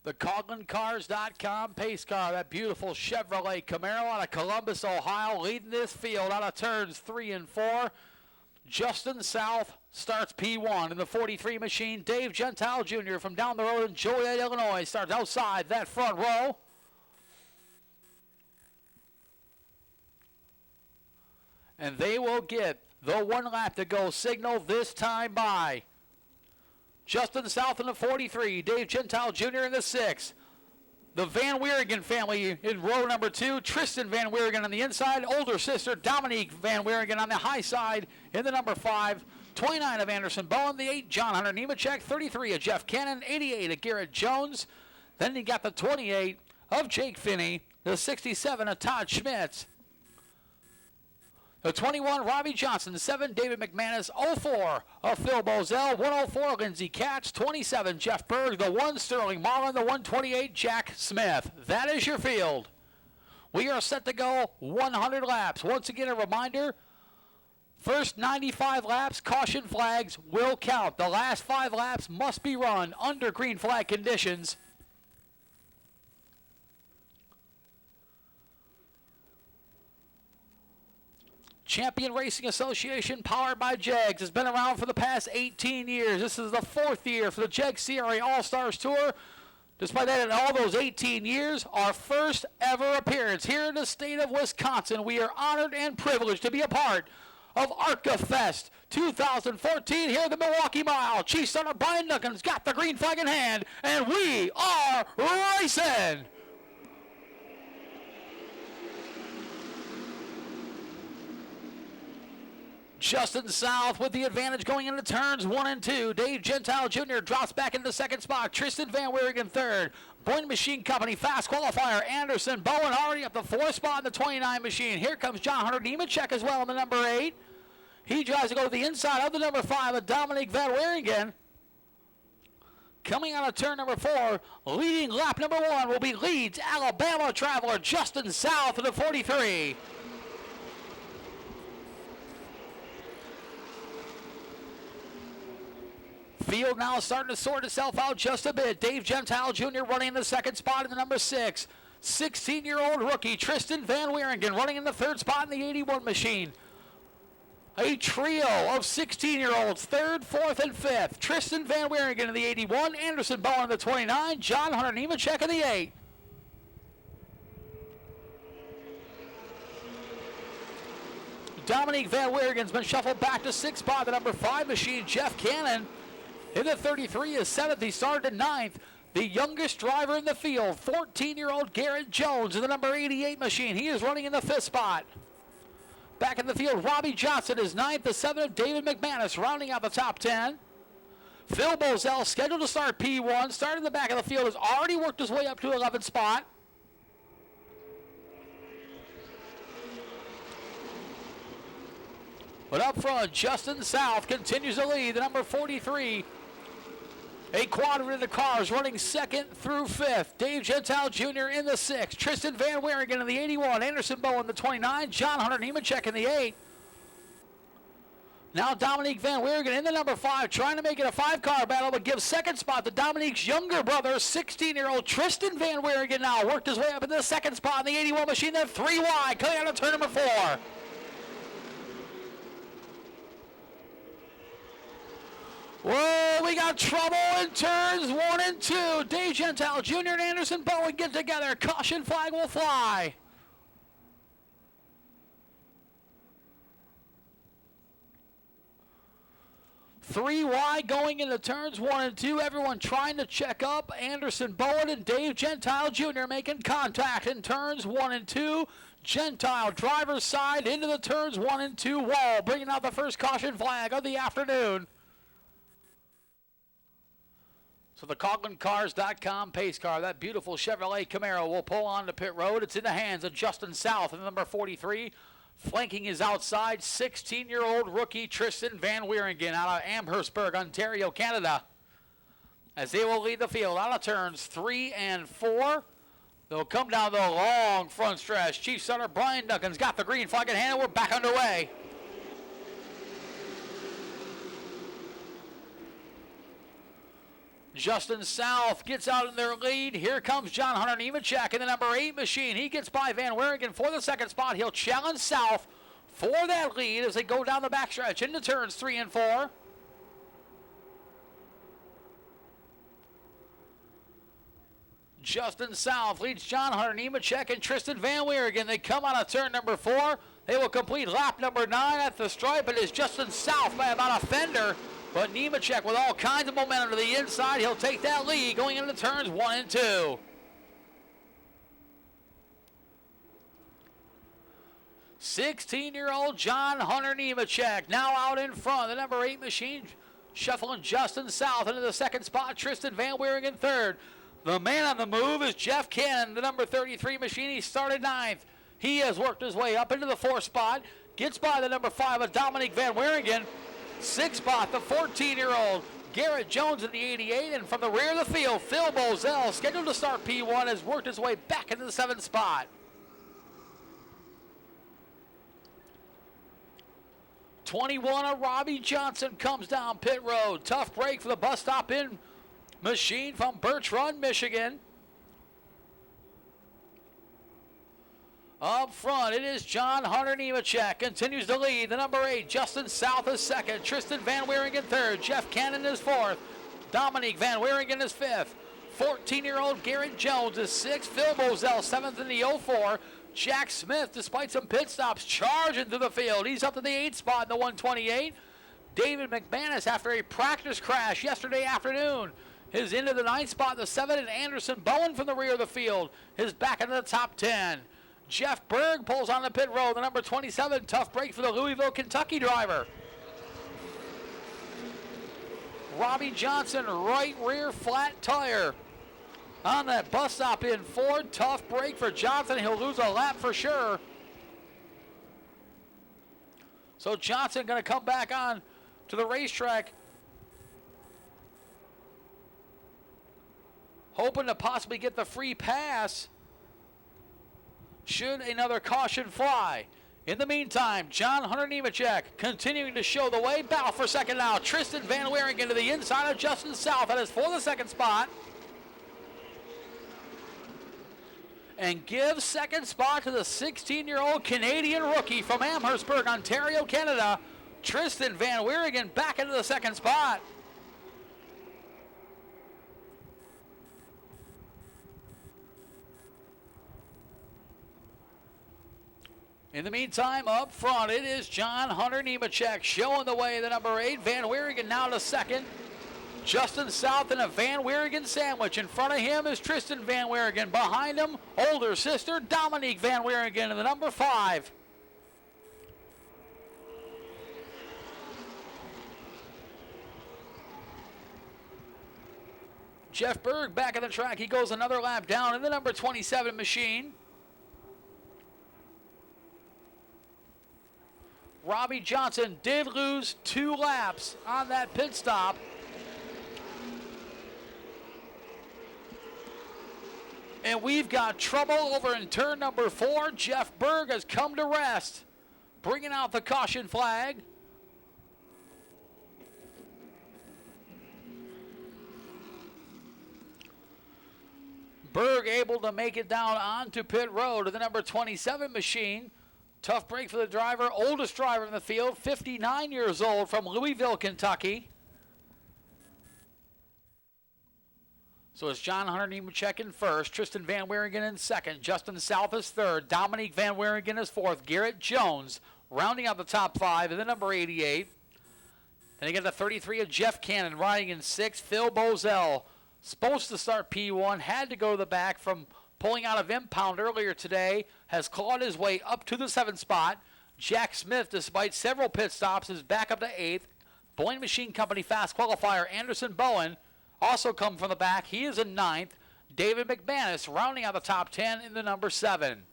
The CoglinCars.com pace car, that beautiful Chevrolet Camaro out of Columbus, Ohio, leading this field out of turns 3 and 4. Justin South starts P1 in the 43 machine. Dave Gentile Jr. from down the road in Joliet, Illinois, starts outside that front row. And they will get the 1 lap to go signal this time by Justin South in the 43, Dave Gentile Jr. in the 6. The Van Wieringen family in row number 2. Tristan Van Wieringen on the inside. Older sister Dominique Van Wieringen on the high side in the number 5. 29 of Anderson Bowen. The 8, John Hunter Nemechek. 33 of Jeff Cannon. 88 of Garrett Jones. Then you got the 28 of Jake Finney. The 67 of Todd Schmitz. The 21, Robbie Johnson. 7, David McManus. 04 of Phil Bozell. 104, Lindsey Katz. 27, Jeff Berg. The 1, Sterling Marlin. The 128, Jack Smith. That is your field. We are set to go 100 laps. Once again, a reminder, first 95 laps, caution flags will count. The last 5 laps must be run under green flag conditions. Champion Racing Association, powered by JEGs, has been around for the past 18 years. This is the 4th year for the JEG CRA All-Stars Tour. Despite that, in all those 18 years, our first ever appearance here in the state of Wisconsin. We are honored and privileged to be a part of ARCA Fest 2014 here at the Milwaukee Mile. Chief Stunner Brian Duncan's got the green flag in hand, and we are racing! Justin South with the advantage going into turns 1 and 2. Dave Gentile Jr. drops back into the 2nd spot. Tristan Van Wieringen 3rd. Boyd Machine Company fast qualifier Anderson Bowen already up the 4th spot in the 29 machine. Here comes John Hunter Nemechek as well in the number 8. He tries to go to the inside of the number 5 of Dominique Van Wieringen. Coming out of turn number 4, leading lap number 1 will be Leeds, Alabama traveler Justin South in the 43. Field now starting to sort itself out just a bit. Dave Gentile Jr. running in the 2nd spot in the number 6. 16-year-old rookie Tristan Van Wieringen running in the 3rd spot in the 81 machine. A trio of 16-year-olds, 3rd, 4th, and 5th. Tristan Van Wieringen in the 81, Anderson Bowen in the 29, John Hunter Nemechek in the 8. Dominique Van Wieringen's been shuffled back to 6th spot, the number 5 machine, Jeff Cannon. In the 33 is 7th. He started at 9th. The youngest driver in the field, 14-year-old Garrett Jones in the number 88 machine. He is running in the 5th spot. Back in the field, Robbie Johnson is 9th. The 7th, David McManus rounding out the top 10. Phil Bozell scheduled to start P1. Started in the back of the field. Has already worked his way up to 11th spot. But up front, Justin South continues to lead. The number 43. A quadrant of the cars running 2nd through 5th. Dave Gentile Jr. in the 6th. Tristan Van Wieringen in the 81. Anderson Bowen in the 29. John Hunter Nemechek in the 8. Now Dominique Van Wieringen in the number 5, trying to make it a 5-car battle, but gives 2nd spot to Dominique's younger brother, 16-year-old Tristan Van Wieringen now. Worked his way up into the 2nd spot in the 81 machine, then 3 wide, coming out of turn number 4. Whoa, we got trouble in turns 1 and 2. Dave Gentile Jr. and Anderson Bowen get together. Caution flag will fly. Three wide going into turns 1 and 2. Everyone trying to check up. Anderson Bowen and Dave Gentile Jr. making contact in turns 1 and 2. Gentile driver's side into the turns 1 and 2 wall, bringing out the first caution flag of the afternoon. So the CoglinCars.com pace car, that beautiful Chevrolet Camaro, will pull on to pit road. It's in the hands of Justin South in the number 43. Flanking his outside, 16-year-old rookie Tristan Van Wieringen out of Amherstburg, Ontario, Canada. As they will lead the field out of turns 3 and 4. They'll come down the long front stretch. Chief Stunner Brian Duncan's got the green flag in hand, and we're back underway. Justin South gets out in their lead. Here comes John Hunter Nemechek in the number 8 machine. He gets by Van Wieringen for the second spot. He'll challenge South for that lead as they go down the backstretch into turns 3 and 4. Justin South leads John Hunter Nemechek and Tristan Van Wieringen. They come out of turn number 4. They will complete lap number 9 at the stripe. It is Justin South by about a fender. But Nemechek with all kinds of momentum to the inside. He'll take that lead going into turns 1 and 2. '16-year-old John Hunter Nemechek now out in front. The number 8 machine shuffling Justin South into the second spot. Tristan Van Wieringen third. The man on the move is Jeff Cannon, the number 33 machine. He started 9th. He has worked his way up into the 4th spot. Gets by the number 5 of Dominique Van Wieringen. 6th spot, the 14-year-old Garrett Jones in the 88. And from the rear of the field, Phil Bozell, scheduled to start P1, has worked his way back into the 7th spot. 21 of Robbie Johnson comes down pit road. Tough break for the bus stop in machine from Birch Run, Michigan. Up front, it is John Hunter Nemechek. Continues to lead. The number 8, Justin South is second. Tristan Van Wieringen third. Jeff Cannon is fourth. Dominique Van Wieringen is fifth. 14-year-old Garrett Jones is sixth. Phil Bozell seventh in the 04. Jack Smith, despite some pit stops, charging through the field. He's up to the 8th spot in the 128. David McManus, after a practice crash yesterday afternoon, is into the 9th spot in the 7. And Anderson Bowen from the rear of the field is back into the top 10. Jeff Berg pulls on the pit road, the number 27. Tough break for the Louisville, Kentucky driver. Robbie Johnson, right rear flat tire on that bus stop in Ford. Tough break for Johnson. He'll lose a lap for sure. So Johnson going to come back on to the racetrack, hoping to possibly get the free pass should another caution fly. In the meantime, John Hunter Nemechek continuing to show the way. Battle for second now. Tristan Van Wieringen to the inside of Justin South. That is for the second spot. And gives second spot to the 16-year-old Canadian rookie from Amherstburg, Ontario, Canada. Tristan Van Wieringen back into the second spot. In the meantime, up front, it is John Hunter Nemechek showing the way, the number 8. Van Wieringen now to second. Justin South in a Van Wieringen sandwich. In front of him is Tristan Van Wieringen. Behind him, older sister Dominique Van Wieringen in the number 5. Jeff Berg back on the track. He goes another lap down in the number 27 machine. Robbie Johnson did lose 2 laps on that pit stop. And we've got trouble over in turn number 4. Jeff Berg has come to rest, bringing out the caution flag. Berg able to make it down onto pit road to the number 27 machine. Tough break for the driver, oldest driver in the field, 59 years old, from Louisville, Kentucky. So it's John Hunter Nemechek in first, Tristan Van Wieringen in second, Justin South is third, Dominique Van Wieringen is fourth, Garrett Jones rounding out the top 5 in the number 88. Then you get the 33 of Jeff Cannon riding in sixth. Phil Bozell, supposed to start P1, had to go to the back from pulling out of impound earlier today, has clawed his way up to the 7th spot. Jack Smith, despite several pit stops, is back up to 8th. Boeing Machine Company fast qualifier Anderson Bowen also come from the back. He is in 9th. David McManus rounding out the top 10 in the number 7.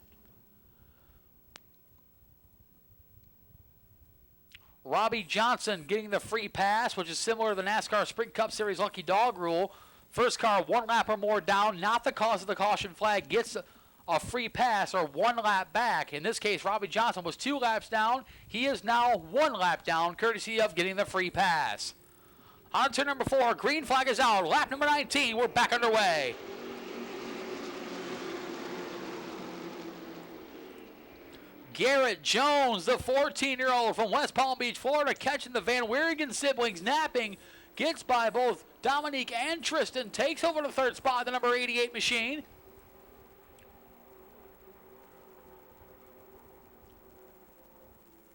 Robbie Johnson getting the free pass, which is similar to the NASCAR Sprint Cup Series Lucky Dog rule. First car 1 lap or more down, not the cause of the caution flag, gets a free pass or 1 lap back. In this case, Robbie Johnson was 2 laps down. He is now 1 lap down, courtesy of getting the free pass. On turn number 4, green flag is out. Lap number 19, we're back underway. Garrett Jones, the 14-year-old from West Palm Beach, Florida, catching the Van Wieringen siblings napping, gets by both Dominique and Tristan, takes over the third spot, the number 88 machine.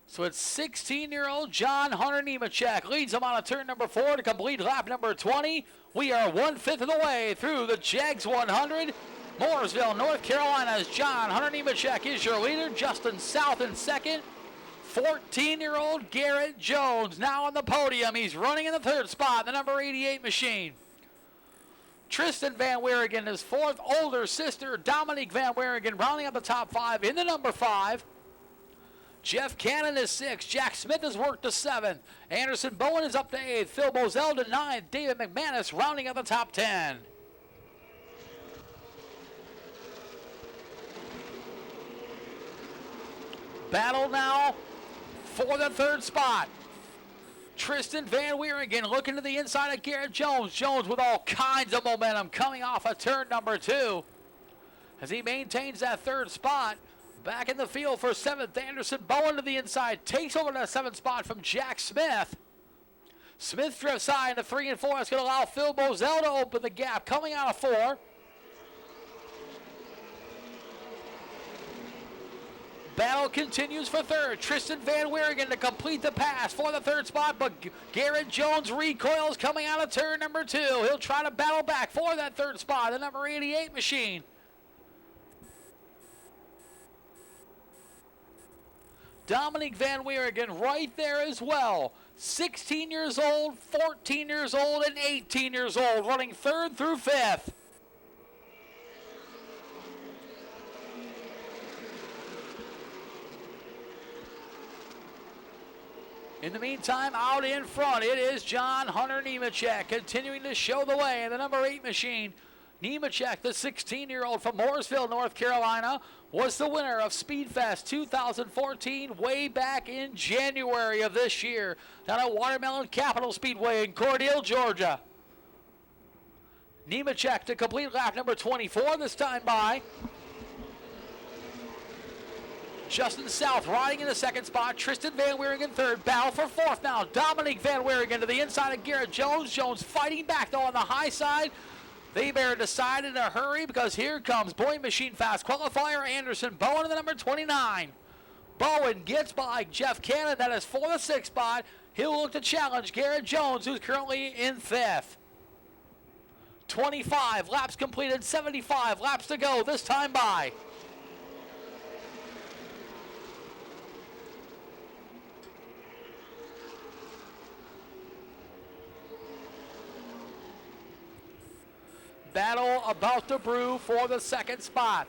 So it's 16-year-old John Hunter Nemechek leads him on a turn number 4 to complete lap number 20. We are 1/5 of the way through the JEGS 100. Mooresville, North Carolina's John Hunter Nemechek is your leader. Justin South in second. 14-year-old Garrett Jones now on the podium. He's running in the third spot, the number 88 machine. Tristan Van Wieringen, his fourth older sister, Dominique Van Wieringen, rounding up the top 5 in the number 5. Jeff Cannon is 6th. Jack Smith has worked to 7th. Anderson Bowen is up to 8th. Phil Moselle to 9th. David McManus rounding up the top 10. Battle now for the third spot. Tristan Van Wieringen looking to the inside of Garrett Jones. Jones with all kinds of momentum coming off of turn number 2 as he maintains that third spot. Back in the field for 7th, Anderson Bowen to the inside, takes over that 7th spot from Jack Smith. Smith drifts high into 3 and 4. That's going to allow Phil Moselle to open the gap, coming out of 4. Battle continues for third. Tristan Van Wieringen to complete the pass for the third spot, but Garrett Jones recoils coming out of turn number 2. He'll try to battle back for that third spot, the number 88 machine. Dominique Van Wieringen right there as well. 16 years old, 14 years old, and 18 years old, running 3rd through 5th. In the meantime, out in front, it is John Hunter Nemechek continuing to show the way in the number 8 machine. Nemechek, the 16-year-old from Mooresville, North Carolina, was the winner of Speedfest 2014 way back in January of this year down at Watermelon Capital Speedway in Cordele, Georgia. Nemechek to complete lap number 24 this time by. Justin South riding in the second spot. Tristan Van Wieringen third. Battle for fourth now. Dominique Van Wieringen to the inside of Garrett Jones. Jones fighting back though on the high side. They better decide in a hurry because here comes Boy Machine Fast qualifier Anderson Bowen in the number 29. Bowen gets by Jeff Cannon. That is for the 6th spot. He'll look to challenge Garrett Jones, who's currently in 5th. 25 laps completed. 75 laps to go this time by. Battle about to brew for the 2nd spot.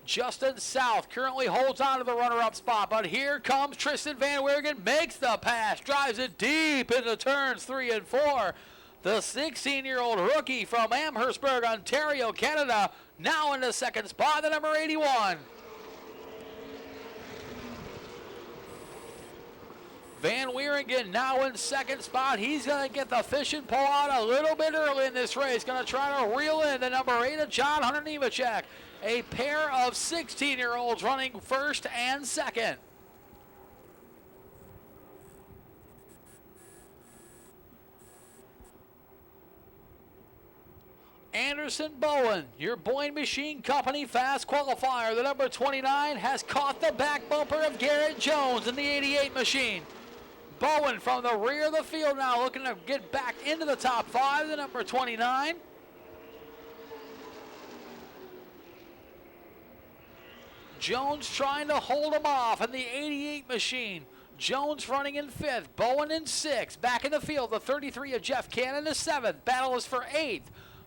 Justin South currently holds on to the runner-up spot, but here comes Tristan Van Wieringen, makes the pass, drives it deep into turns 3 and 4. The 16-year-old rookie from Amherstburg, Ontario, Canada, now in the 2nd spot, the number 81. Van Wieringen now in 2nd spot. He's going to get the fishing pole out a little bit early in this race. Going to try to reel in the number 8 of John Hunter Nemechek. A pair of 16-year-olds running 1st and 2nd. Anderson Bowen, your Boyne Machine Company fast qualifier. The number 29 has caught the back bumper of Garrett Jones in the 88 machine. Bowen from the rear of the field now looking to get back into the top 5, the number 29. Jones trying to hold him off in the 88 machine. Jones running in 5th, Bowen in 6th. Back in the field, the 33 of Jeff Cannon is 7th. Battle is for 8th.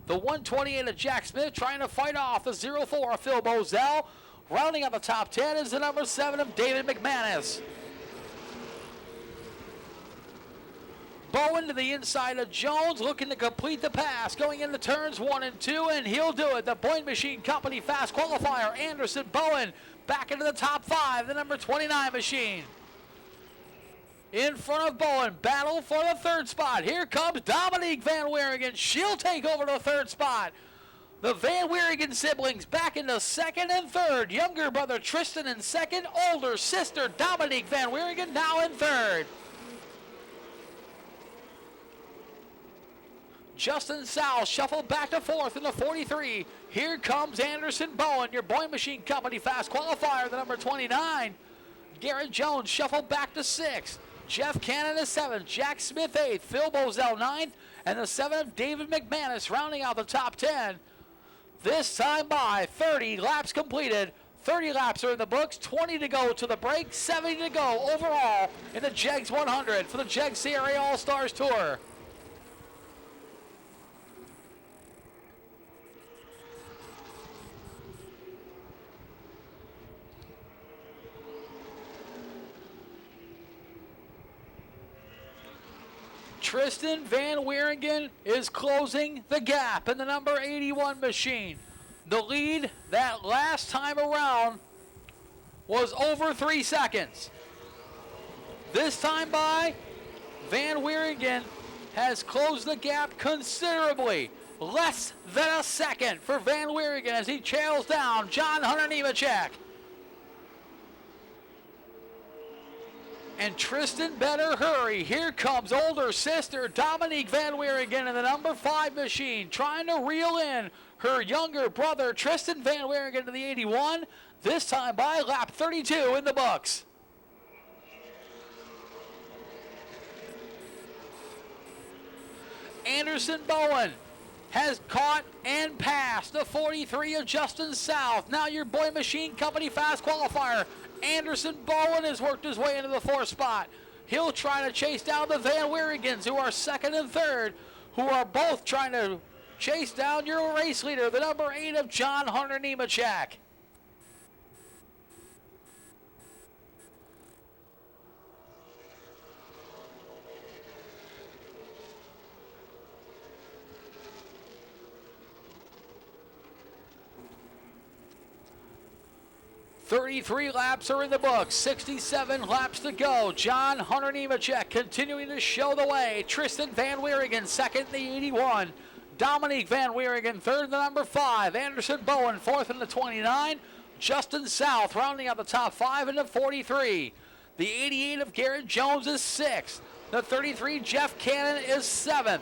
The 128 of Jack Smith trying to fight off the 04 of Phil Moselle. Rounding up the top 10 is the number 7 of David McManus. Bowen to the inside of Jones, looking to complete the pass, going into turns 1 and 2, and he'll do it. The Boyne Machine Company fast qualifier, Anderson Bowen, back into the top 5, the number 29 machine. in front of Bowen. Battle for the third spot. Here comes Dominique Van Wieringen. She'll take over the third spot. The Van Wieringen siblings back into second and third. Younger brother Tristan in second. Older sister Dominique Van Wieringen now in third. Justin Sowell shuffled back to fourth in the 43. Here comes Anderson Bowen, your Boy Machine Company fast qualifier, the number 29. Garrett Jones shuffled back to sixth. Jeff Cannon is seventh. Jack Smith eighth. Phil Bozell ninth. And the seventh, David McManus rounding out the top 10. This time by 30 laps completed. 30 laps are in the books. 20 to go to the break. 70 to go overall in the JEGS 100 for the JEGS CRA All-Stars Tour. Tristan Van Wieringen is closing the gap in the number 81 machine. The lead that last time around was over 3 seconds. This time by, Van Wieringen has closed the gap considerably. Less than a second for Van Wieringen as he trails down John Hunter Nemechek. And Tristan better hurry. Here comes older sister Dominique Van Wieringen in the number 5 machine, trying to reel in her younger brother Tristan Van Wieringen to the 81. This time by lap 32 in the books. Anderson Bowen has caught and passed the 43 of Justin South. Now your Boy Machine Company fast qualifier. Anderson Bowen has worked his way into the fourth spot. He'll try to chase down the Van Wieringens, who are second and third, who are both trying to chase down your race leader, the number 8 of John Hunter Nemechek. .33 laps are in the books, 67 laps to go. John Hunter Nemechek continuing to show the way. Tristan Van Wieringen second in the 81. Dominique Van Wieringen third in the number 5. Anderson Bowen fourth in the 29. Justin South rounding out the top 5 in the 43. The 88 of Garrett Jones is 6th. The 33 Jeff Cannon is 7th.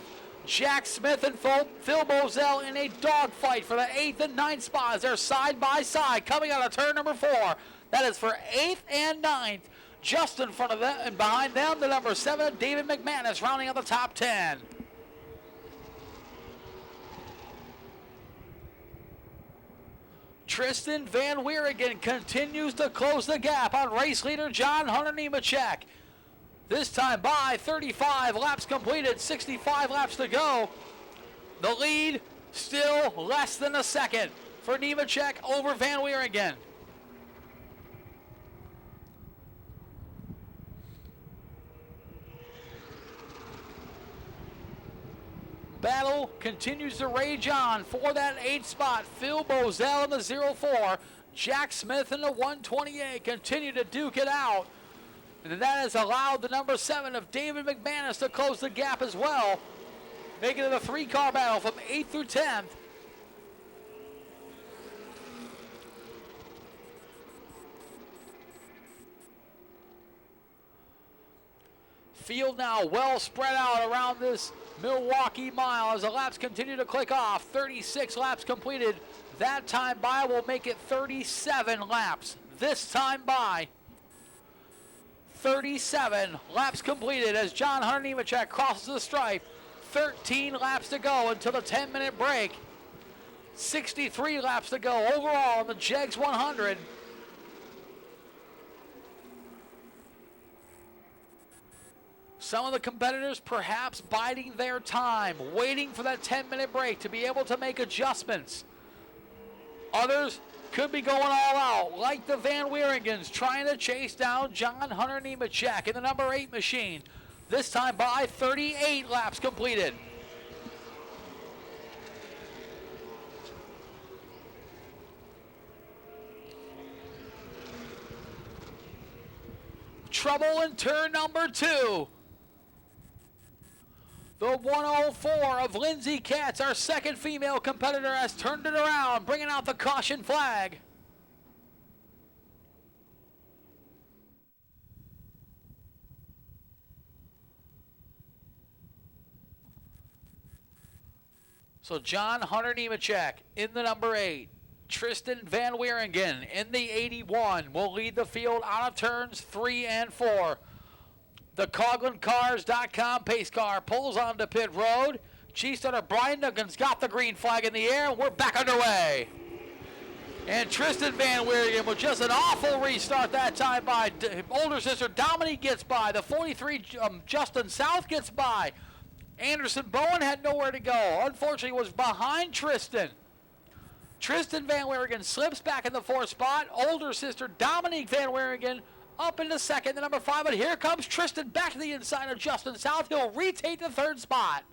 Jack Smith and Phil Bozell in a dogfight for the 8th and 9th spots. They're side by side coming out of turn number 4. That is for 8th and 9th. Just in front of them and behind them, the number 7, David McManus, rounding out the top 10. Tristan Van Wieringen continues to close the gap on race leader John Hunter Nemechek. This time by 35 laps completed, 65 laps to go. The lead still less than a second for Nemechek over Van Wieringen. Battle continues to rage on for that 8th spot. Phil Bozell in the 04. Jack Smith in the 128 continue to duke it out. And that has allowed the number 7 of David McManus to close the gap as well, making it a 3-car battle from 8th through 10th. Field now well spread out around this Milwaukee Mile as the laps continue to click off. 36 laps completed. That time by will make it 37 laps. This time by 37 laps completed as John Hunter Nemechek crosses the stripe. 13 laps to go until the 10-minute break. 63 laps to go overall in the JEGS 100. Some of the competitors perhaps biding their time, waiting for that 10-minute break to be able to make adjustments. Others could be going all out, like the Van Wieringens, trying to chase down John Hunter Nemechek in the number 8 machine. This time by 38 laps completed. trouble in turn number 2. The 104 of Lindsay Katz, our second female competitor, has turned it around, bringing out the caution flag. So John Hunter Nemechek in the number 8. Tristan Van Wieringen in the 81 will lead the field out of turns 3 and 4. The CoglinCars.com pace car pulls onto pit road. Chief Starter Brian Duncan's got the green flag in the air, and we're back underway. And Tristan Van Wieringen with just an awful restart that time by older sister Dominique gets by. The 43 Justin South gets by. Anderson Bowen had nowhere to go. Unfortunately, was behind Tristan. Tristan Van Wieringen slips back in the 4th spot. Older sister Dominique Van Wieringen up into 2nd, the number 5. But here comes Tristan back to the inside of Justin South. He'll retake the 3rd spot.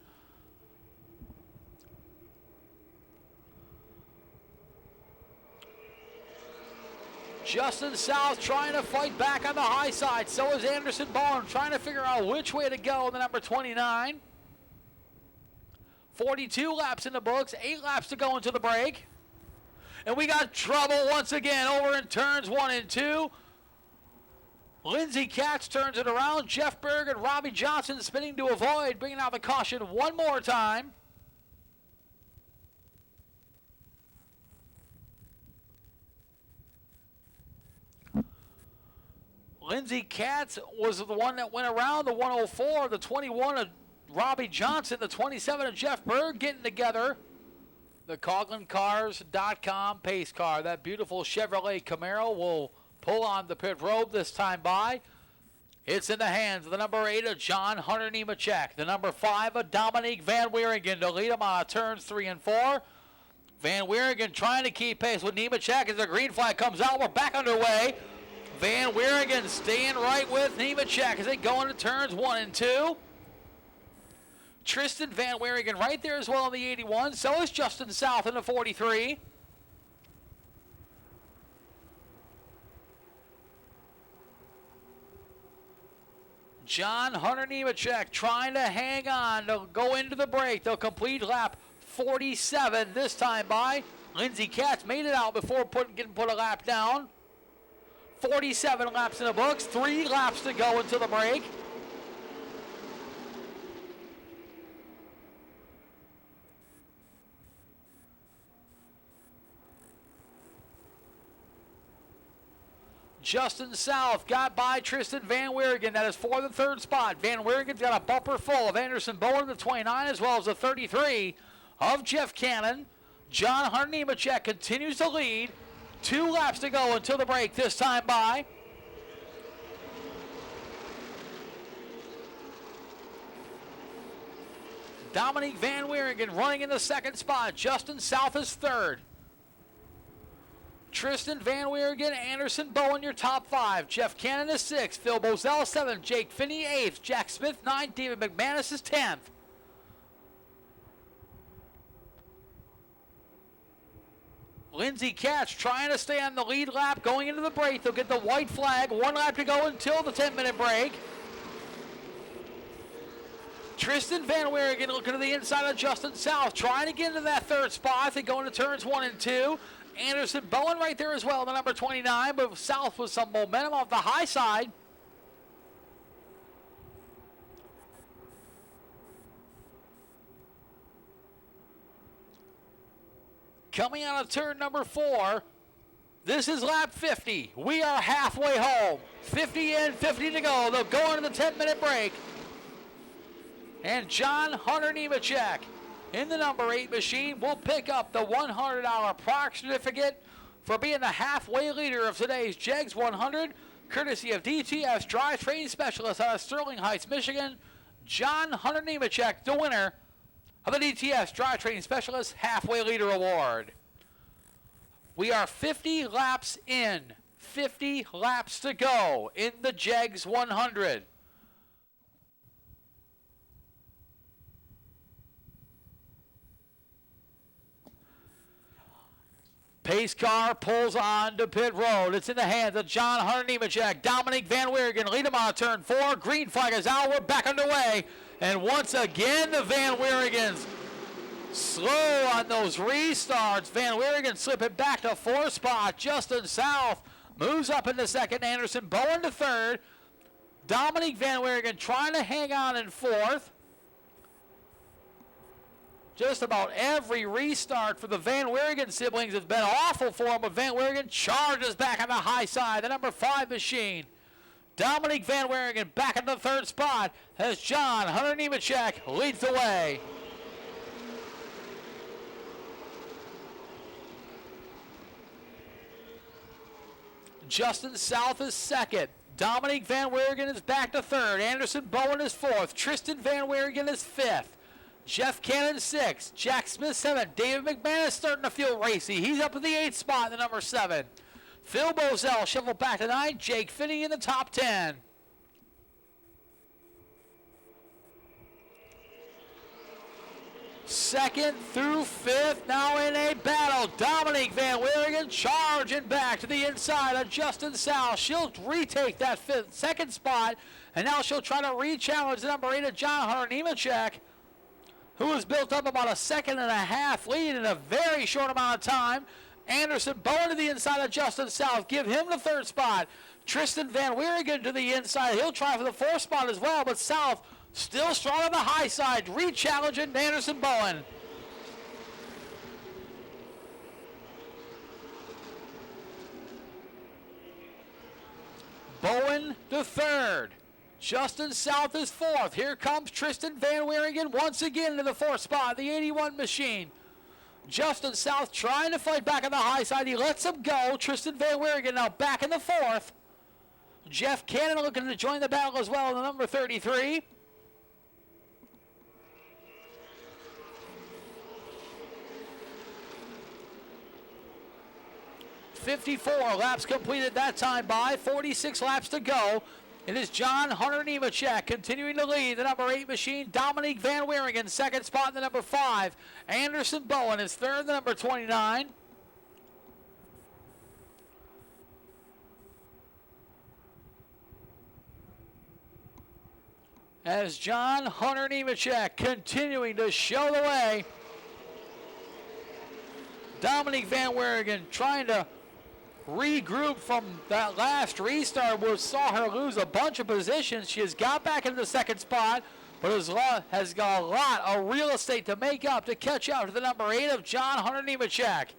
Justin South trying to fight back on the high side. So is Anderson Bowen trying to figure out which way to go in the number 29. 42 laps in the books, 8 laps to go into the break. And we got trouble once again over in turns 1 and 2. Lindsay Katz turns it around. Jeff Berg and Robbie Johnson spinning to avoid, bringing out the caution one more time. Lindsay Katz was the one that went around. The 104, the 21 of Robbie Johnson, the 27 of Jeff Berg getting together. The CoglinCars.com pace car. That beautiful Chevrolet Camaro will pull on the pit road this time by. It's in the hands of the number 8 of John Hunter Nemechek. The number 5 of Dominique Van Wieringen to lead him on turns 3 and 4. Van Wieringen trying to keep pace with Nemechek as the green flag comes out. We're back underway. Van Wieringen staying right with Nemechek as they go into turns 1 and 2. Tristan Van Wieringen right there as well in the 81. So is Justin South in the 43. John Hunter Nemechek trying to hang on to go into the break. They'll complete lap 47 this time by. Lindsay Katz made it out before getting put a lap down. 47 laps in the books. 3 laps to go into the break. Justin South got by Tristan Van Wieringen. That is for the 3rd spot. Van Wieringen's got a bumper full of Anderson Bowen, the 29, as well as the 33 of Jeff Cannon. John Hunter Nemechek continues to lead. 2 laps to go until the break this time by. Dominique Van Wieringen running in the 2nd spot. Justin South is 3rd. Tristan Van Wieringen, Anderson Bowen, your top 5. Jeff Cannon is 6th. Phil Bozell 7th. Jake Finney 8th. Jack Smith 9th. David McManus is 10th. Lindsay Katz trying to stay on the lead lap going into the break. They'll get the white flag. 1 lap to go until the 10-minute break. Tristan Van Wieringen looking to the inside of Justin South, trying to get into that 3rd spot. They go into turns 1 and 2. Anderson Bowen right there as well, the number 29, but South with some momentum off the high side. Coming out of turn number 4, this is lap 50. We are halfway home. 50 in, 50 to go. They'll go into the 10-minute break. And John Hunter Nemechek in the number 8 machine will pick up the $100 product certificate for being the halfway leader of today's JEGS 100, courtesy of DTS Drivetrain Specialist out of Sterling Heights, Michigan. John Hunter Nemechek, the winner of the DTS Drivetrain Specialist Halfway Leader Award. We are 50 laps in, 50 laps to go in the JEGS 100. Pace pace car pulls on to pit road. It's in the hands of John Hunter Nemechek. Dominic Van Weeregen lead him on turn 4. Green flag is out. We're back underway. And once again, the Van Weeregens slow on those restarts. Van Weeregen slipping back to 4th spot. Justin South moves up into 2nd. Anderson Bowen to 3rd. Dominic Van Weeregen trying to hang on in 4th. Just about every restart for the Van Weeregen siblings has been awful for them, but Van Weeregen charges back on the high side. The number 5 machine. Dominic Van Weeregen back in the 3rd spot as John Hunter Nemechek leads the way. Justin South is 2nd. Dominic Van Weeregen is back to 3rd. Anderson Bowen is 4th. Tristan Van Weeregen is 5th. Jeff Cannon 6th. Jack Smith 7th. David McManus starting to feel racy. He's up in the 8th spot, the number 7. Phil Bozell shuffled back to 9. Jake Finney in the top 10. Second through 5th now in a battle. Dominic Van Weeregen charging back to the inside of Justin South. She'll retake that 2nd spot, and now she'll try to re-challenge the number 8 of John Hunter Nemechek, who has built up about a 2.5 lead in a very short amount of time. Anderson Bowen to the inside of Justin South. Give him the 3rd spot. Tristan Van Weeregen to the inside. He'll try for the 4th spot as well, but South still strong on the high side. Re-challenging Anderson Bowen. Bowen to 3rd. Justin South is 4th. Here comes Tristan Van Weeregen once again to the 4th spot, the 81 machine. Justin South trying to fight back on the high side. He lets him go. Tristan Van Weeregen now back in the 4th. Jeff Cannon looking to join the battle as well in the number 33. .54 laps completed that time by. 46 laps to go. It is John Hunter Nemechek continuing to lead the number 8 machine. Dominic Van Weeregen 2nd spot in the number 5. Anderson Bowen is 3rd, the number 29. As John Hunter Nemechek continuing to show the way. Dominic Van Weeregen trying to regroup from that last restart, which saw her lose a bunch of positions. She has got back into the 2nd spot, but has got a lot of real estate to make up to catch up to the number 8 of John Hunter Nemechek.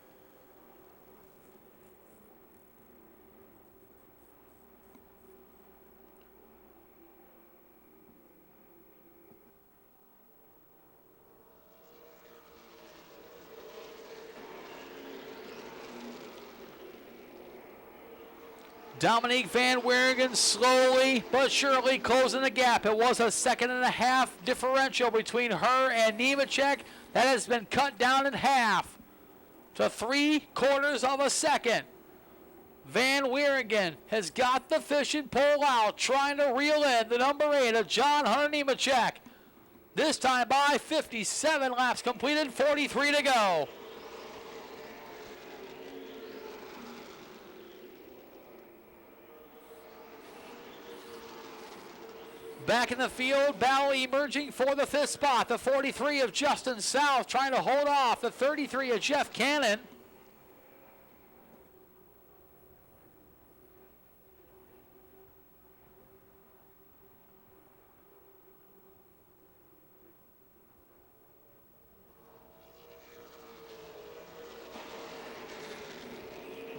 Dominic Van Weeregen slowly but surely closing the gap. It was a 2.5 differential between her and Nemechek. That has been cut down in half to 3/4 of a second. Van Weeregen has got the fishing pole out, trying to reel in the number 8 of John Hunter Nemechek. This time by 57 laps completed, 43 to go. Back in the field, battle emerging for the 5th spot. The 43 of Justin South trying to hold off the 33 of Jeff Cannon.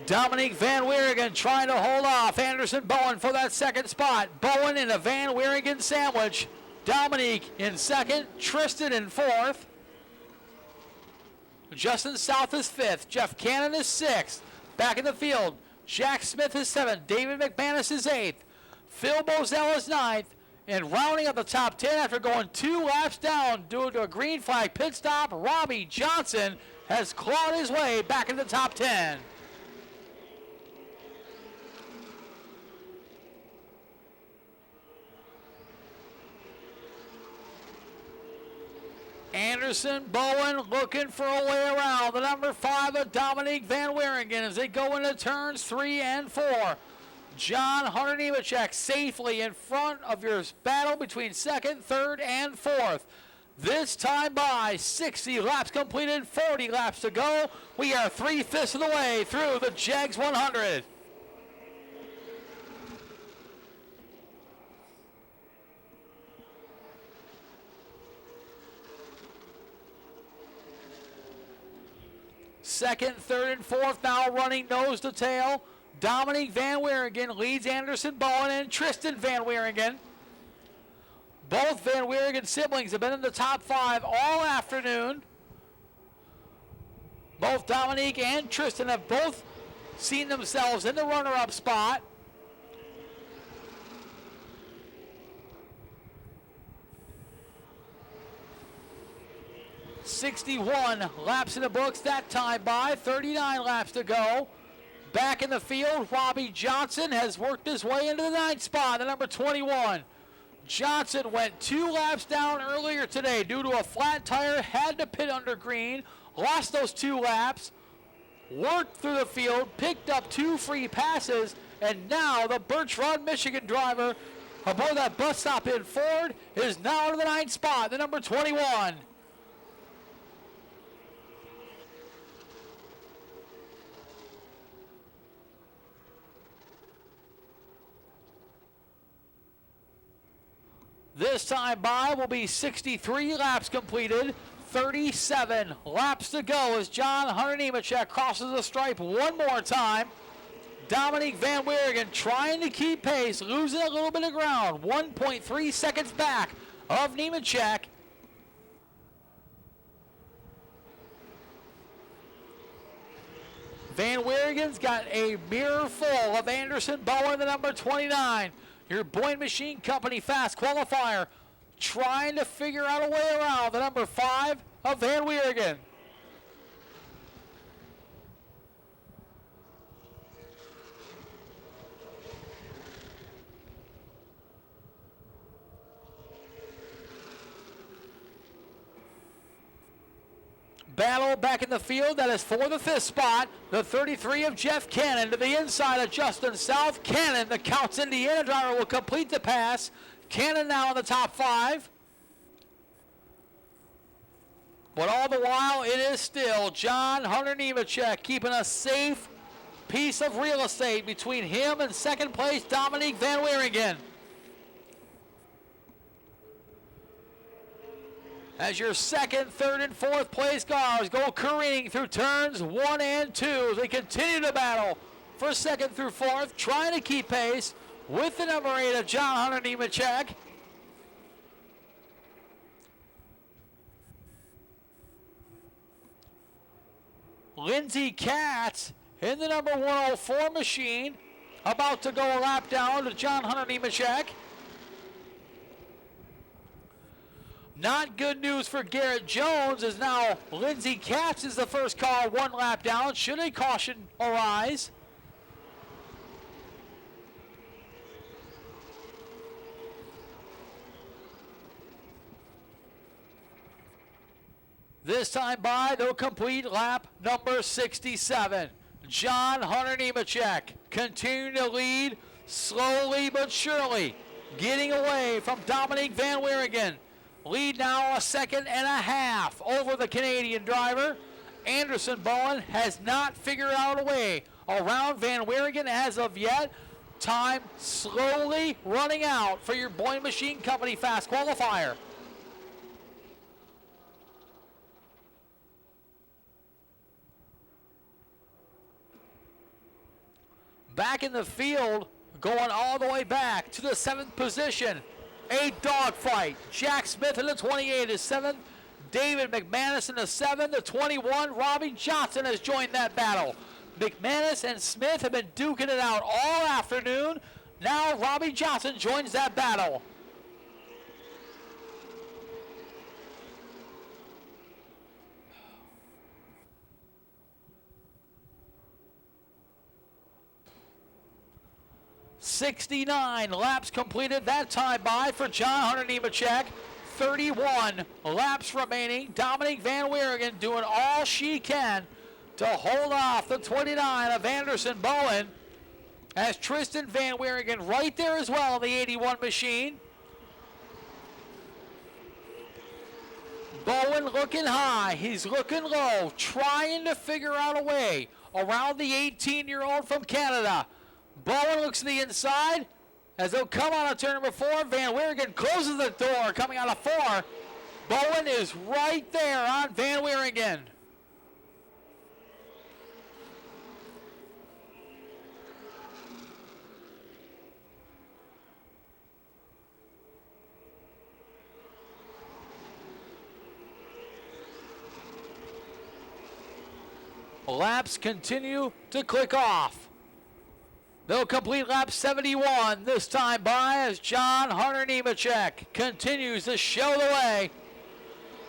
Dominic Van Weeregen trying to hold off Anderson Bowen for that 2nd spot. Bowen in a Van Weeregen sandwich. Dominic in 2nd, Tristan in 4th. Justin South is 5th. Jeff Cannon is 6th. Back in the field, Jack Smith is 7th. David McManus is 8th. Phil Bozell is 9th. And rounding up the top 10 after going 2 laps down due to a green flag pit stop, Robbie Johnson has clawed his way back in the top 10. Anderson Bowen looking for a way around. The number 5 of Dominique Van Wieringen as they go into turns 3 and 4. John Hunter Nemechek safely in front of your battle between 2nd, 3rd, and 4th. This time by 60 laps completed, 40 laps to go. We are 3/5 of the way through the JEGS 100. Second, third, and fourth now running nose to tail. Dominique Van Wieringen leads Anderson Bowen and Tristan Van Wieringen. Both Van Wieringen siblings have been in the top 5 all afternoon. Both Dominique and Tristan have both seen themselves in the runner-up spot. "61 laps in the books that time by, 39 laps to go. Back in the field, Robbie Johnson has worked his way into the 9th spot, the number 21. Johnson went 2 laps down earlier today due to a flat tire, had to pit under green, lost those 2 laps, worked through the field, picked up 2 free passes, and now the Birch Run, Michigan driver aboard that bus stop in Ford is now in the 9th spot, the number 21. This time by will be 63 laps completed, 37 laps to go as John Hunter Nemechek crosses the stripe one more time. Dominique Van Wieringen trying to keep pace, losing a little bit of ground, 1.3 seconds back of Nemechek. Van Wieringen's got a mirror full of Anderson Bowen, the number 29. Your Boyne Machine Company fast qualifier trying to figure out a way around the number 5 of Van Wieringen. Battle back in the field, that is for the 5th spot. The 33 of Jeff Cannon to the inside of Justin South. Cannon, the Counts Indiana driver, will complete the pass. Cannon now in the top 5. But all the while, it is still John Hunter Nemechek keeping a safe piece of real estate between him and 2nd place Dominique Van Wieringen. As your 2nd, 3rd, and 4th place cars go careening through turns 1 and 2 as they continue to battle for 2nd through 4th, trying to keep pace with the number 8 of John Hunter Nemechek. Lindsey Katz in the number 104 machine, about to go a lap down to John Hunter Nemechek. Not good news for Garrett Jones, as now Lindsey Katz is the first car 1 lap down. Should a caution arise? This time by, they'll complete lap number 67. John Hunter Nemechek continuing to lead slowly but surely, getting away from Dominique Van Wieringen. Lead now 1.5 seconds over the Canadian driver. Anderson Bowen has not figured out a way around Van Wieringen as of yet. Time slowly running out for your Boyne Machine Company fast qualifier. Back in the field, going all the way back to the 7th position. A dogfight. Jack Smith in the 28 is 7th. David McManus in the 7th. The 21, Robbie Johnson, has joined that battle. McManus and Smith have been duking it out all afternoon. Now Robbie Johnson joins that battle. "69 laps completed that time by for John Hunter Nemechek. 31 laps remaining. Dominique Van Wieringen doing all she can to hold off the 29 of Anderson Bowen, as Tristan Van Wieringen right there as well in the 81 machine. Bowen looking high, he's looking low, trying to figure out a way around the 18-year-old from Canada. Bowen looks to the inside as they'll come out of turn number 4. Van Wieringen closes the door coming out of 4. Bowen is right there on Van Wieringen. Laps continue to click off. They'll complete lap 71 this time by as John Hunter Nemechek continues to show the way,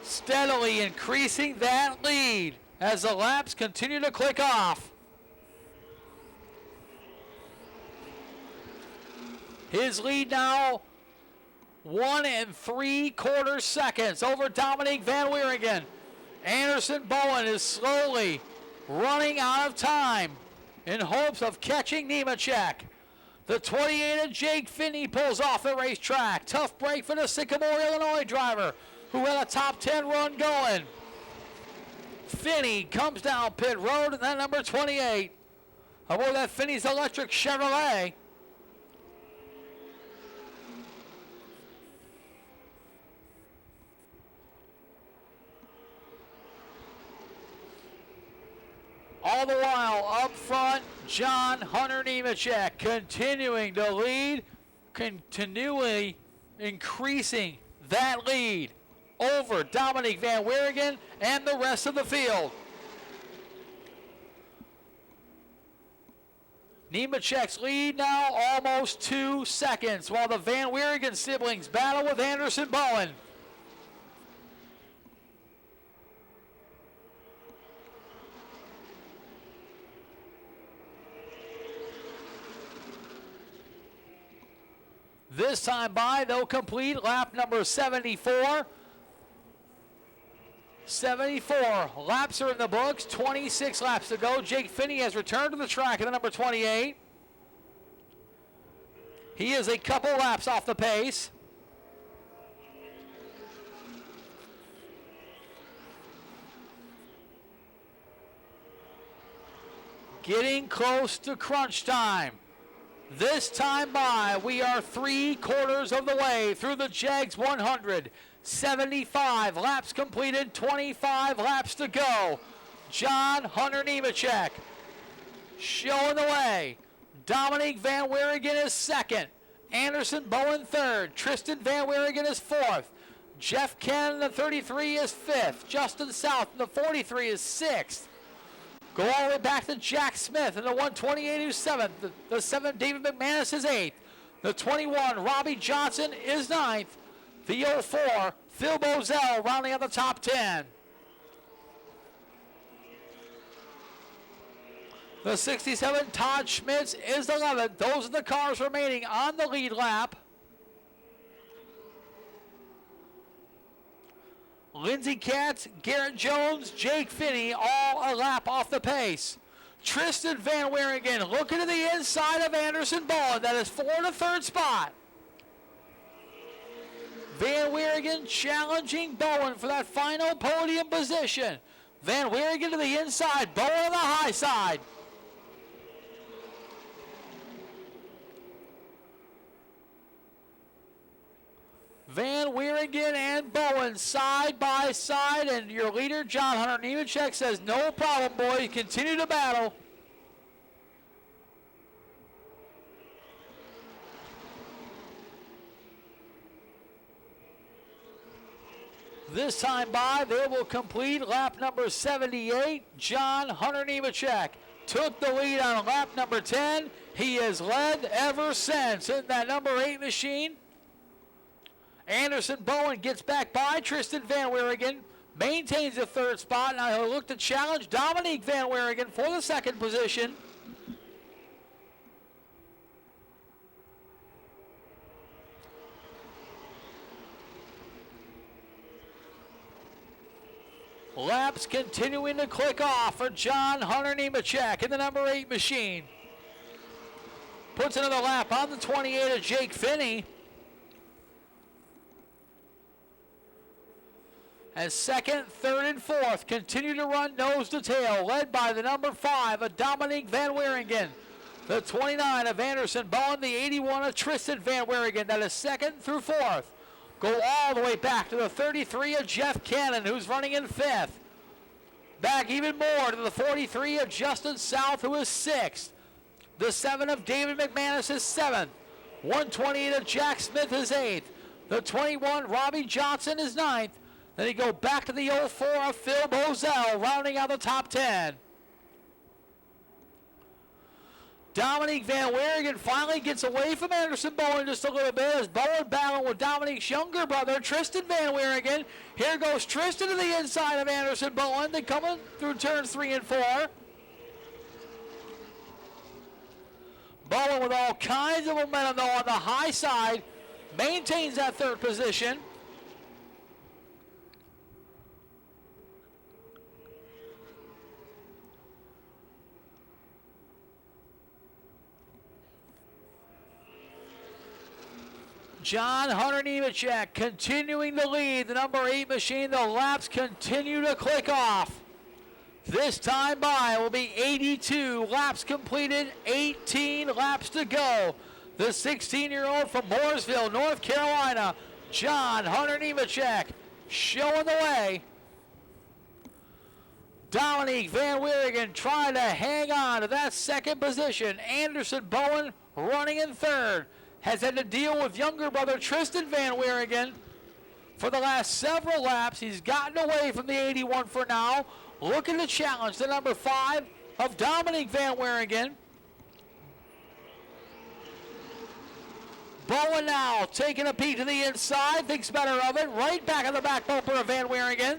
steadily increasing that lead as the laps continue to click off. His lead now 1 3/4 seconds over Dominique Van Wieringen. Anderson Bowen is slowly running out of time in hopes of catching Nemechek. The 28 of JEG Finney pulls off the racetrack. Tough break for the Sycamore, Illinois driver who had a top 10 run going. Finney comes down pit road, and that number 28. Aboard that Finney's electric Chevrolet. All the while, up front, John Hunter Nemechek continuing to lead, continually increasing that lead over Dominique Van Wieringen and the rest of the field. Nemechek's lead now almost 2 seconds, while the Van Wieringen siblings battle with Anderson Bowen. This time by, they'll complete lap number 74. 74 laps are in the books, 26 laps to go. Jake Finney has returned to the track in the number 28. He is a couple laps off the pace. Getting close to crunch time. This time by, we are 3/4 of the way through the JEGS 100. 75 laps completed, 25 laps to go. John Hunter Nemechek showing the way. Dominique Van Wieringen is second. Anderson Bowen third. Tristan Van Wieringen is fourth. Jeff Cannon, the 33, is fifth. Justin South, the 43, is sixth. Go all the way back to Jack Smith in the 128, who's seventh. The 7, David McManus, is eighth. The 21, Robbie Johnson, is ninth. The 04, Phil Bozell, rounding out the top 10. The 67, Todd Schmitz, is 11th. Those are the cars remaining on the lead lap. Lindsey Katz, Garrett Jones, Jake Finney, all a lap off the pace. Tristan Van Wieringen looking to the inside of Anderson Bowen. That is 4 in the third spot. Van Wieringen challenging Bowen for that final podium position. Van Wieringen to the inside, Bowen on the high side. Van Wieringen and Bowen side by side, and your leader, John Hunter Nemechek, says, no problem, boys, continue to battle. This time by, they will complete lap number 78. John Hunter Nemechek took the lead on lap number 10. He has led ever since in that number 8 machine. Anderson Bowen gets back by Tristan Van Wieringen, maintains the third spot. Now he'll look to challenge Dominique Van Wieringen for the second position. Laps continuing to click off for John Hunter Nemechek in the number 8 machine. Puts another lap on the 28 of Jake Finney. And second, third, and fourth continue to run nose to tail, led by the number 5 of Dominique Van Wieringen. The 29 of Anderson Bowen, the 81 of Tristan Van Wieringen. That is second through fourth. Go all the way back to the 33 of Jeff Cannon, who's running in fifth. Back even more to the 43 of Justin South, who is sixth. The 7 of David McManus is seventh. 128 of Jack Smith is eighth. The 21, Robbie Johnson, is ninth. Then you go back to the 04 of Phil Bozell, rounding out the top 10. Dominique Van Wieringen finally gets away from Anderson Bowen just a little bit as Bowen battling with Dominique's younger brother, Tristan Van Wieringen. Here goes Tristan to the inside of Anderson Bowen. Then coming through turns 3 and 4. Bowen with all kinds of momentum though on the high side. Maintains that third position. John Hunter Nemechek continuing to lead the number 8 machine. The laps continue to click off. This time by will be 82 laps completed, 18 laps to go. The 16-year-old from Mooresville, North Carolina, John Hunter Nemechek, showing the way. Dominique Van Wieringen trying to hang on to that second position. Anderson Bowen running in third. Has had to deal with younger brother Tristan Van Wieringen for the last several laps. He's gotten away from the 81 for now. Looking to challenge the number 5 of Dominique Van Wieringen. Bowen now taking a peek to the inside. Thinks better of it. Right back on the back bumper of Van Wieringen.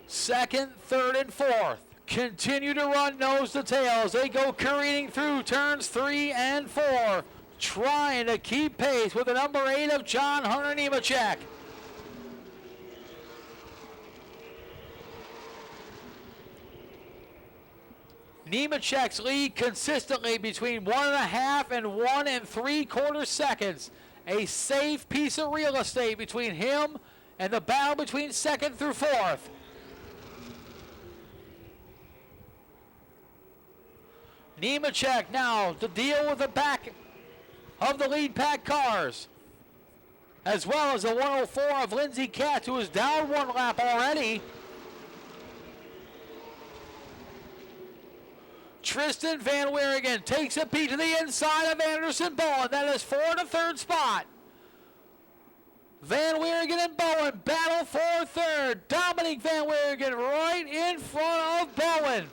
Second, third, and fourth continue to run nose to tail as they go careening through turns 3 and 4, trying to keep pace with the number 8 of John Hunter Nemechek. Nemechek's lead consistently between 1.5 and 1 3/4 seconds. A safe piece of real estate between him and the battle between second through fourth. Nemechek now to deal with the back of the lead pack cars, as well as the 104 of Lindsey Katz, who is down 1 lap already. Tristan Van Wieringen takes a peek to the inside of Anderson Bowen. That is 4 to third spot. Van Wieringen and Bowen battle for third. Dominique Van Wieringen right in front of Bowen.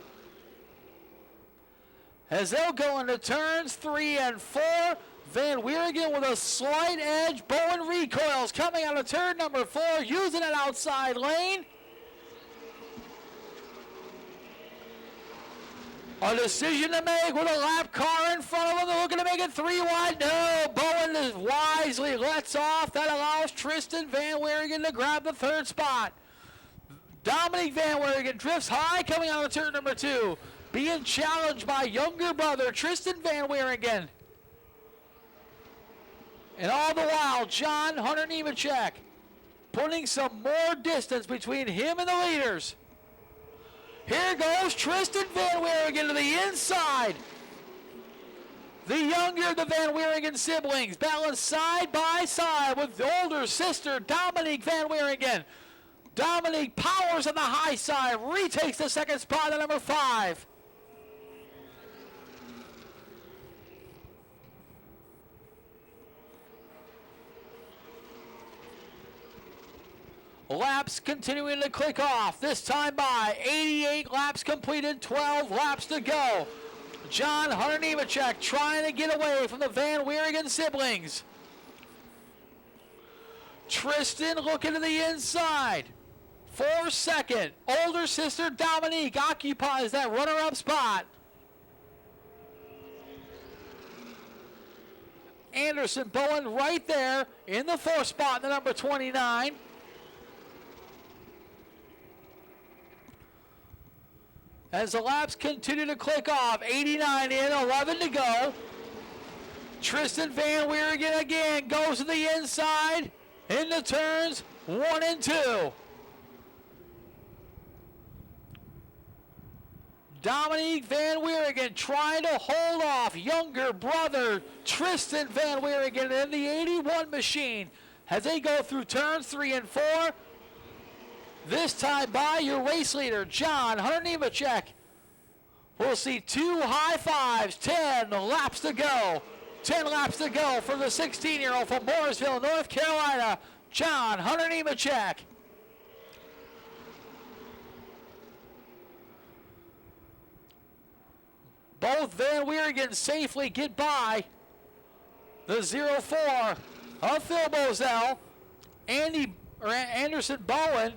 As they'll go into turns 3 and 4, Van Wieringen with a slight edge. Bowen recoils coming out of turn number 4, using an outside lane. A decision to make with a lap car in front of them. They're looking to make it 3 wide. No, Bowen is wisely lets off. That allows Tristan Van Wieringen to grab the third spot. Dominique Van Wieringen drifts high coming out of turn number 2. Being challenged by younger brother Tristan Van Wieringen. And all the while, John Hunter Nemechek putting some more distance between him and the leaders. Here goes Tristan Van Wieringen to the inside. The younger of the Van Wieringen siblings battling side by side with the older sister Dominique Van Wieringen. Dominique powers on the high side, retakes the second spot at number 5. Laps continuing to click off, this time by 88 laps completed, 12 laps to go. John Hunter Nemechek trying to get away from the Van Wieringen siblings. Tristan looking to the inside. For second, older sister Dominique occupies that runner-up spot. Anderson Bowen right there in the 4th spot in the number 29. As the laps continue to click off, 89 in, 11 to go. Tristan Van Wieringen again goes to the inside in the turns 1 and 2. Dominique Van Wieringen trying to hold off younger brother Tristan Van Wieringen in the 81 machine as they go through turns 3 and 4. This time by your race leader, John Hunter Nemechek. We'll see 2 high fives, 10 laps to go. 10 laps to go for the 16-year-old from Mooresville, North Carolina, John Hunter Nemechek. Both Van Wieringen safely get by the 0-4 of Phil Moselle. Anderson Bowen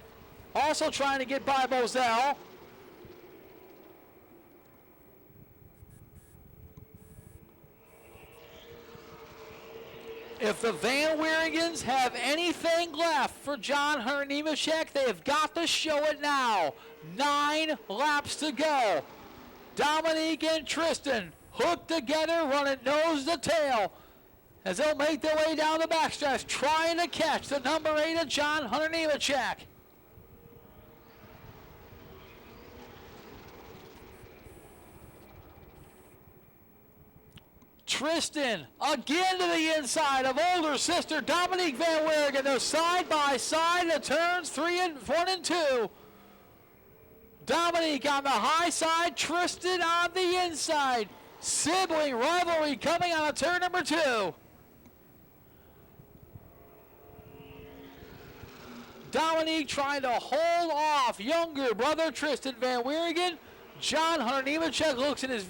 also trying to get by Moselle. If the Van Wieringens have anything left for John Hunter Nemechek, they have got to show it now. 9 laps to go. Dominique and Tristan hooked together, running nose to tail as they'll make their way down the backstretch, trying to catch the number 8 of John Hunter Nemechek. Tristan again to the inside of older sister Dominique Van Wieringen. They're side by side in the turns 1 and 2. Dominique on the high side, Tristan on the inside. Sibling rivalry coming on of turn number 2. Dominique trying to hold off younger brother Tristan Van Wieringen. John Hunter Nemechek looks in his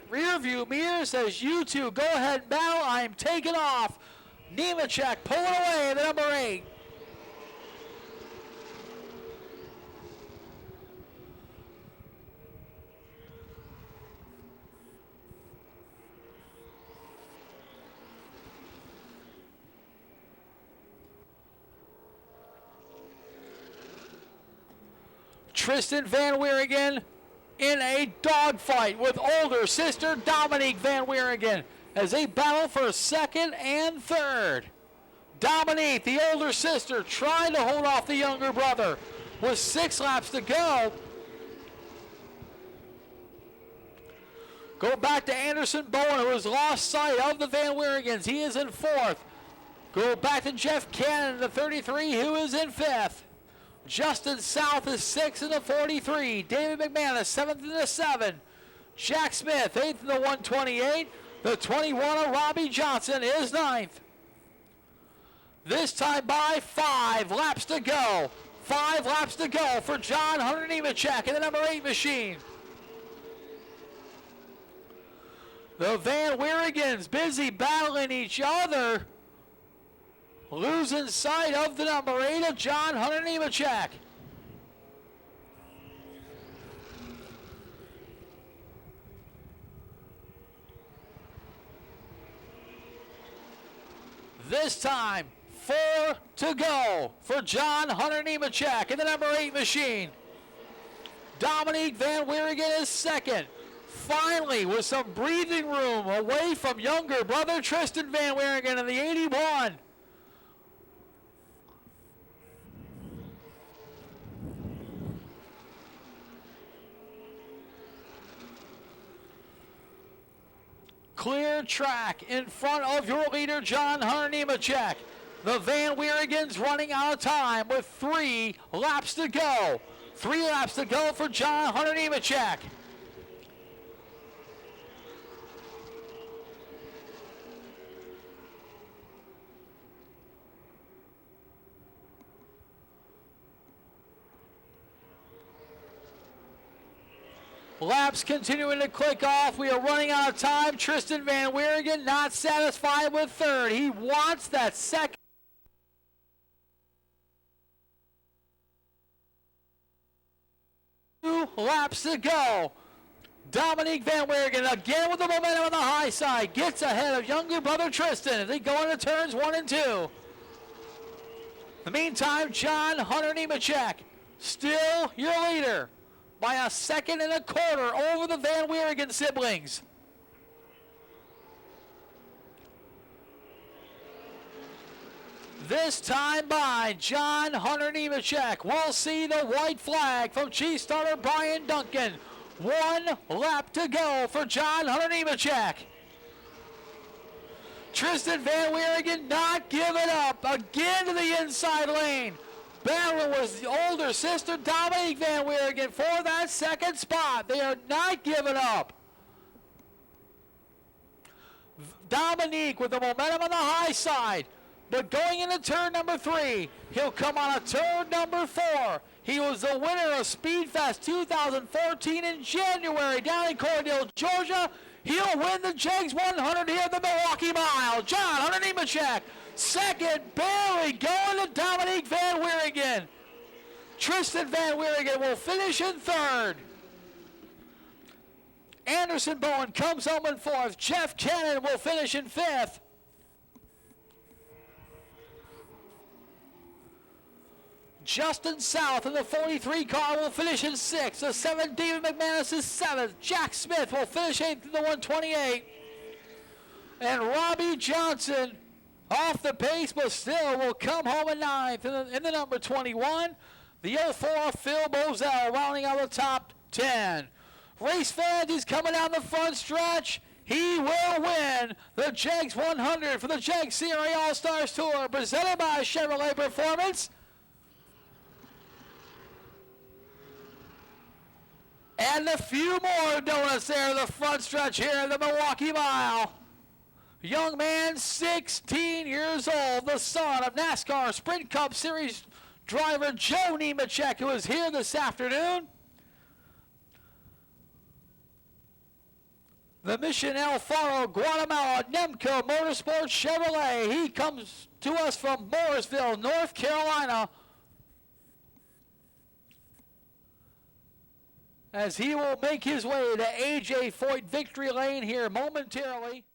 rear view mirror, says, "You two go ahead and battle, I am taking off." Nemechek pulling away the number 8. Tristan Van Wieringen in a dogfight with older sister Dominique Van Wieringen as they battle for 2nd and 3rd. Dominique, the older sister, trying to hold off the younger brother with 6 laps to go. Go back to Anderson Bowen, who has lost sight of the Van Wieringens. He is in 4th. Go back to Jeff Cannon, the 33, who is in 5th. Justin South is 6th in the 43. David McManus 7th in the 7. Jack Smith 8th in the 128. The 21 of Robbie Johnson is 9th. This time by 5 laps to go. 5 laps to go for John Hunter Nemechek in the number 8 machine. The Van Wieringens busy battling each other, losing sight of the number 8 of John Hunter Nemechek. This time, 4 to go for John Hunter Nemechek in the number 8 machine. Dominique Van Wieringen is 2nd. Finally, with some breathing room away from younger brother Tristan Van Wieringen in the 81. Clear track in front of your leader, John Hunter Nemechek. The Van Wieringens running out of time with 3 laps to go. 3 laps to go for John Hunter Nemechek. Laps continuing to click off. We are running out of time. Tristan Van Wieringen not satisfied with 3rd. He wants that 2nd. laps to go. Dominique Van Weergen again with the momentum on the high side. Gets ahead of younger brother Tristan as they go into turns 1 and 2. In the meantime, John Hunter Nemechek, still your leader by a 2.25 seconds over the Van Weergen siblings. This time by John Hunter Nemechek. We'll see the white flag from Chief starter Brian Duncan. 1 lap to go for John Hunter Nemechek. Tristan Van Weergen not giving up. Again to the inside lane. Battling with the older sister Dominique Van Weergen for that second spot. They are not giving up. Dominique with the momentum on the high side. But going into turn number 3, he'll come on a turn number 4. He was the winner of Speedfest 2014 in January down in Cordell, Georgia. He'll win the JEGS 100 here at the Milwaukee Mile. John Hunter Nemechek, second, barely going to Dominique Van Weergen. Tristan Van Weergen will finish in third. Anderson Bowen comes home in fourth. Jeff Cannon will finish in fifth. Justin South in the 43 car will finish in 6th. The 7, David McManus is 7th. Jack Smith will finish 8th in the 128. And Robbie Johnson off the pace, but still will come home in 9th. In the number 21, the 04 Phil Bozell rounding out the top 10. Race fans, he's coming down the front stretch. He will win the JEGS 100 for the JEGS CRA All-Stars Tour, presented by Chevrolet Performance. And a few more donuts there in the front stretch here in the Milwaukee Mile. Young man, 16 years old, the son of NASCAR Sprint Cup Series driver Joe Nemechek, who is here this afternoon. The Mission El Faro, Guatemala, Nemco Motorsports Chevrolet. He comes to us from Mooresville, North Carolina, as he will make his way to A.J. Foyt Victory Lane here momentarily.